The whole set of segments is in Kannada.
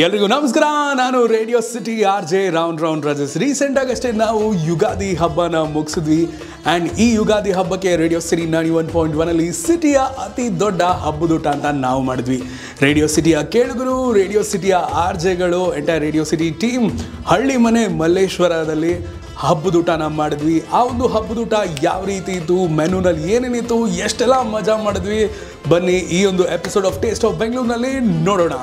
ಎಲ್ರಿಗೂ ನಮಸ್ಕಾರ. ನಾನು radio city RJ round Rajesh. ರೀಸೆಂಟಾಗಷ್ಟೇ ನಾವು ಯುಗಾದಿ ಹಬ್ಬನ ಮುಗಿಸಿದ್ವಿ. ಆ್ಯಂಡ್ ಈ ಯುಗಾದಿ ಹಬ್ಬಕ್ಕೆ ರೇಡಿಯೋ ಸಿಟಿ 91.1 ಸಿಟಿಯ ಅತಿ ದೊಡ್ಡ ಹಬ್ಬದೂಟ ಅಂತ ನಾವು ಮಾಡಿದ್ವಿ. ರೇಡಿಯೋ ಸಿಟಿಯ ಕೇಳುಗರು, ರೇಡಿಯೋ ಸಿಟಿಯ RJಗಳು, ಎಂಟೈರ್ ರೇಡಿಯೋ ಸಿಟಿ ಟೀಮ್ ಹಳ್ಳಿ ಮನೆ ಮಲ್ಲೇಶ್ವರದಲ್ಲಿ ಹಬ್ಬದೂಟನ ಮಾಡಿದ್ವಿ. ಆ ಒಂದು ಹಬ್ಬದೂಟ ಯಾವ ರೀತಿ ಇತ್ತು, ಮೆನುನಲ್ಲಿ ಏನೇನಿತ್ತು, ಎಷ್ಟೆಲ್ಲ ಮಜಾ ಮಾಡಿದ್ವಿ, ಬನ್ನಿ ಈ ಒಂದು ಎಪಿಸೋಡ್ ಆಫ್ ಟೇಸ್ಟ್ ಆಫ್ ಬೆಂಗಳೂರಿನಲ್ಲಿ ನೋಡೋಣ.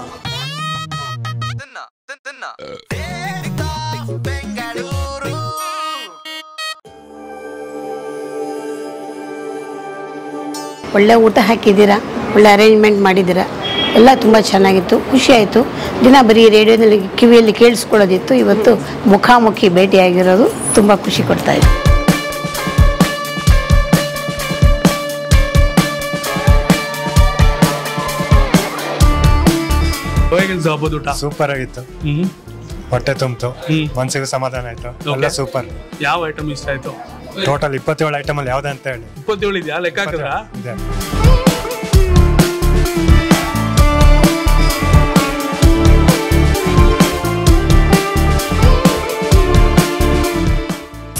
ಒಳ್ಳೆ ಊಟ ಹಾಕಿದ್ದೀರಾ, ಒಳ್ಳೆ ಅರೇಂಜ್ಮೆಂಟ್ ಮಾಡಿದ್ದೀರಾ, ಎಲ್ಲ ತುಂಬ ಚೆನ್ನಾಗಿತ್ತು, ಖುಷಿಯಾಯಿತು. ದಿನ ಬರೀ ರೇಡಿಯೋದಲ್ಲಿ ಕಿವಿಯಲ್ಲಿ ಕೇಳಿಸ್ಕೊಳ್ಳೋದಿತ್ತು, ಇವತ್ತು ಮುಖಾಮುಖಿ ಭೇಟಿಯಾಗಿರೋದು ತುಂಬ ಖುಷಿ ಕೊಡ್ತಾಯಿತ್ತು. ಸೂಪರ್ ಆಗಿತ್ತು, ಹೊಟ್ಟೆ ತುಂಬಿತು, ಮನಸ್ಸಿಗೆ ಸಮಾಧಾನ ಆಯ್ತು, ಎಲ್ಲ ಸೂಪರ್. ಯಾವ ಐಟಮ್ ಇಷ್ಟ ಆಯ್ತು? ಟೋಟಲ್ 27 ಐಟಮ್ ಅಲ್ಲಿ ಯಾವ್ದು ಅಂತ ಹೇಳಿ. 27 ಇದೆಯಾ? ಲೆಕ್ಕ ಹಾಕಿದ್ರಾ?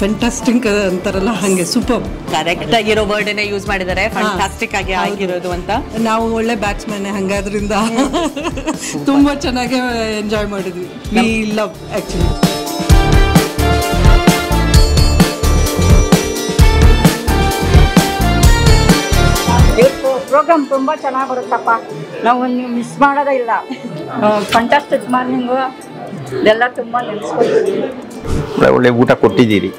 ಫ್ಯಾಂಟಾಸ್ಟಿಕ್ ಅಂತಾರಲ್ಲ ಹಾಗೆ ಸೂಪರ್. ಕರೆಕ್ಟ್ ಆಗಿರೋ ವರ್ಡ್ ಯೂಸ್ ಮಾಡಿದ್ದಾರೆ, ಫ್ಯಾಂಟಾಸ್ಟಿಕ್ ಆಗಿ ಆಗಿರೋದು ಅಂತ. ನಾವು ಒಳ್ಳೆ ಬ್ಯಾಟ್ಸ್ಮನ್ ಹಂಗಾದ್ರಿಂದ ತುಂಬಾ ಚೆನ್ನಾಗಿ ಎಂಜಾಯ್ ಮಾಡಿದ್ವಿ. We love actually. ಪ್ರೋಗ್ರಾಮ್ ತುಂಬ ಚೆನ್ನಾಗಿ ಬರುತ್ತಪ್ಪ, ನಾವು ನೀವು ಮಿಸ್ ಮಾಡೋದೇ ಇಲ್ಲ. ಫ್ಯಾಂಟಾಸ್ಟಿಕ್ ಮಾರ್ನಿಂಗು ಇದೆಲ್ಲ ತುಂಬ ನೆನೆಸ್ಕೊಳ್ತೀವಿ. ಒಳ್ಳೆ ಊಟ ಕೊಟ್ಟಿದ್ದೀರಿ.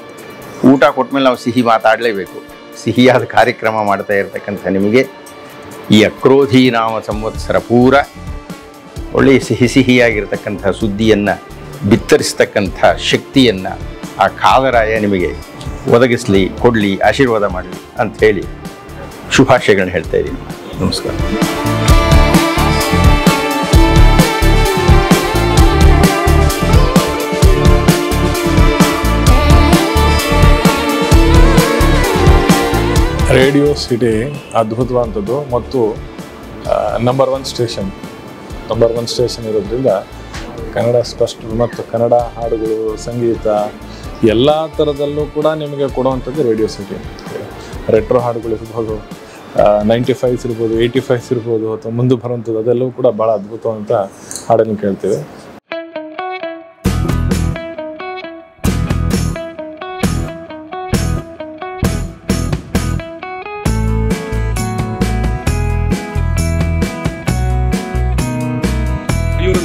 ಊಟ ಕೊಟ್ಟಮೇಲೆ ನಾವು ಸಿಹಿ ಮಾತಾಡಲೇಬೇಕು. ಸಿಹಿಯಾದ ಕಾರ್ಯಕ್ರಮ ಮಾಡ್ತಾ ಇರ್ತಕ್ಕಂಥ ನಿಮಗೆ ಈ ಅಕ್ರೋಧಿ ನಾಮ ಸಂವತ್ಸರ ಪೂರ ಒಳ್ಳೆಯ ಸಿಹಿಯಾಗಿರ್ತಕ್ಕಂಥ ಸುದ್ದಿಯನ್ನು ಬಿತ್ತರಿಸ್ತಕ್ಕಂಥ ಶಕ್ತಿಯನ್ನು ಆ ಕಾಲರಾಯ ನಿಮಗೆ ಒದಗಿಸಲಿ, ಕೊಡಲಿ, ಆಶೀರ್ವಾದ ಮಾಡಲಿ ಅಂಥೇಳಿ ಶುಭಾಶಯಗಳನ್ನ ಹೇಳ್ತಾ ಇದ್ದೀನಿ. ನಮಸ್ಕಾರ. ರೇಡಿಯೋ ಸಿಟಿ ಅದ್ಭುತವಾದಂಥದ್ದು ಮತ್ತು ನಂಬರ್ ಒನ್ ಸ್ಟೇಷನ್ ಇರೋದ್ರಿಂದ ಕನ್ನಡ ಸ್ಪಷ್ಟ ಮತ್ತು ಕನ್ನಡ ಹಾಡುಗಳು, ಸಂಗೀತ ಎಲ್ಲ ಥರದಲ್ಲೂ ಕೂಡ ನಿಮಗೆ ಕೊಡುವಂಥದ್ದು ರೇಡಿಯೋ ಸಿಟಿ. ರೆಟ್ರೋ ಹಾಡುಗಳು ಇರ್ಬೋದು, 95s ಇರ್ಬೋದು, 85s ಇರ್ಬೋದು, ಅಥವಾ ಮುಂದೆ ಬರುವಂಥದ್ದು ಅದೆಲ್ಲವೂ ಕೂಡ ಭಾಳ ಅದ್ಭುತವಂತ ಹಾಡನ್ನು ಕೇಳ್ತೇವೆ.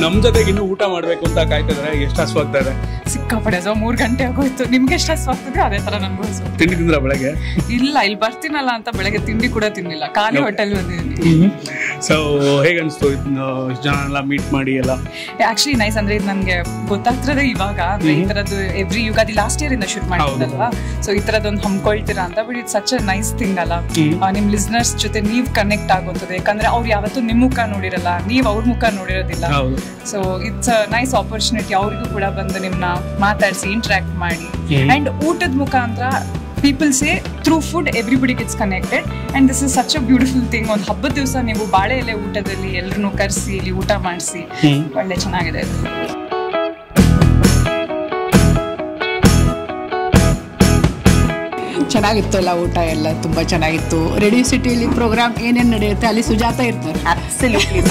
ನಮ್ ಜೊತೆಗೆ ಇನ್ನು ಊಟ ಮಾಡ್ಬೇಕು ಅಂತ ಕಾಯ್ತಿದ್ರೆ ಎಷ್ಟು ಹಸುವಾಗ್ತಾ ಇದೆ? ಸಿಕ್ಕಾಪಡೆ 3 ಗಂಟೆ ಆಗೋಯ್ತು. ನಿಮ್ಗೆ ಎಷ್ಟು ಹಸುವಾಗ್ತದೆ ಅದೇ ತರ ನನ್ಗೂ ಹಸು. ತಿಂಡಿ ತಿಂದ್ರ ಬೆಳಗ್ಗೆ? ಇಲ್ಲ, ಇಲ್ಲಿ ಬರ್ತೀನಲ್ಲ ಅಂತ ಬೆಳಗ್ಗೆ ತಿಂಡಿ ಕೂಡ ತಿನ್ನಿಲ್ಲ, ಖಾಲಿ ಹೋಟೆಲ್ ಬಂದಿದ್ದೀನಿ. ಸೊ ಹೇಗೆ ಅನಿಸ್ತು ಜನ ಎಲ್ಲ ಮೀಟ್ ಮಾಡಿ ಎಲ್ಲ? Actually nice. ಅಂದ್ರೆ ಇದು ನನ್ಗೆ ಗೊತ್ತಾಗ್ತದೆ ಇವಾಗ, ಈ ತರದ್ದು ಎವ್ರಿ ಯುಗಾದಿ ಲಾಸ್ಟ್ ಇಯರ್ ಇಂದ ಶೂಟ್ ಮಾಡಿದ್ದಲ್ವಾ, ಸೊ ಈ ತರದೊಂದು ಹಮ್ಕೊಳ್ತೀರಾ ಅಂತ. But it's such a nice thing ಅಲ್ಲ, ನಿಮ್ ಲಿಸ್ನರ್ಸ್ ಜೊತೆ ನೀವ್ ಕನೆಕ್ಟ್ ಆಗೋತದೆ. ಯಾಕಂದ್ರೆ ಅವ್ರು ಯಾವತ್ತೂ ನಿಮ್ ಮುಖ ನೋಡಿರಲ್ಲ, ನೀವ್ ಅವ್ರ ಮುಖ ನೋಡಿರೋದಿಲ್ಲ. So it's a nice opportunity ಅವ್ರಿಗೂ ಕೂಡ ಬಂದು ನಿಮ್ನ ಮಾತಾಡಿಸಿ ಇಂಟ್ರಾಕ್ಟ್ ಮಾಡಿ. ಅಂಡ್ ಊಟದ ಮುಖಾಂತರ people say through food everybody gets connected, and this is such a beautiful thing. ಒಂದು ಹಬ್ಬದ ದಿವಸ ನೀವು ಬಾಳೆ ಎಲೆ ಊಟದಲ್ಲಿ ಎಲ್ಲರನ್ನು ಕರೆಸಿ ಇಲ್ಲಿ ಊಟ ಮಾಡಿಸಿ ಒಳ್ಳೆ ಚೆನ್ನಾಗಿದೆ. ಚೆನ್ನಾಗಿತ್ತು ಎಲ್ಲ, ಊಟ ಎಲ್ಲ ತುಂಬ ಚೆನ್ನಾಗಿತ್ತು. ರೇಡಿಯೋ ಸಿಟಿಯಲ್ಲಿ ಪ್ರೋಗ್ರಾಮ್ ಏನೇನು ನಡೆಯುತ್ತೆ ಅಲ್ಲಿ ಸುಜಾತ ಇರ್ತಾರೆ. ಅಬ್ಸಲ್ಯೂಟ್ಲಿ.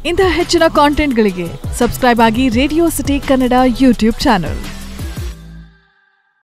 ಇಂತಹ ಹೆಚ್ಚಿನ ಕಾಂಟೆಂಟ್ಗಳಿಗೆ ಸಬ್ಸ್ಕ್ರೈಬ್ ಆಗಿ radio city Kannada YouTube channel.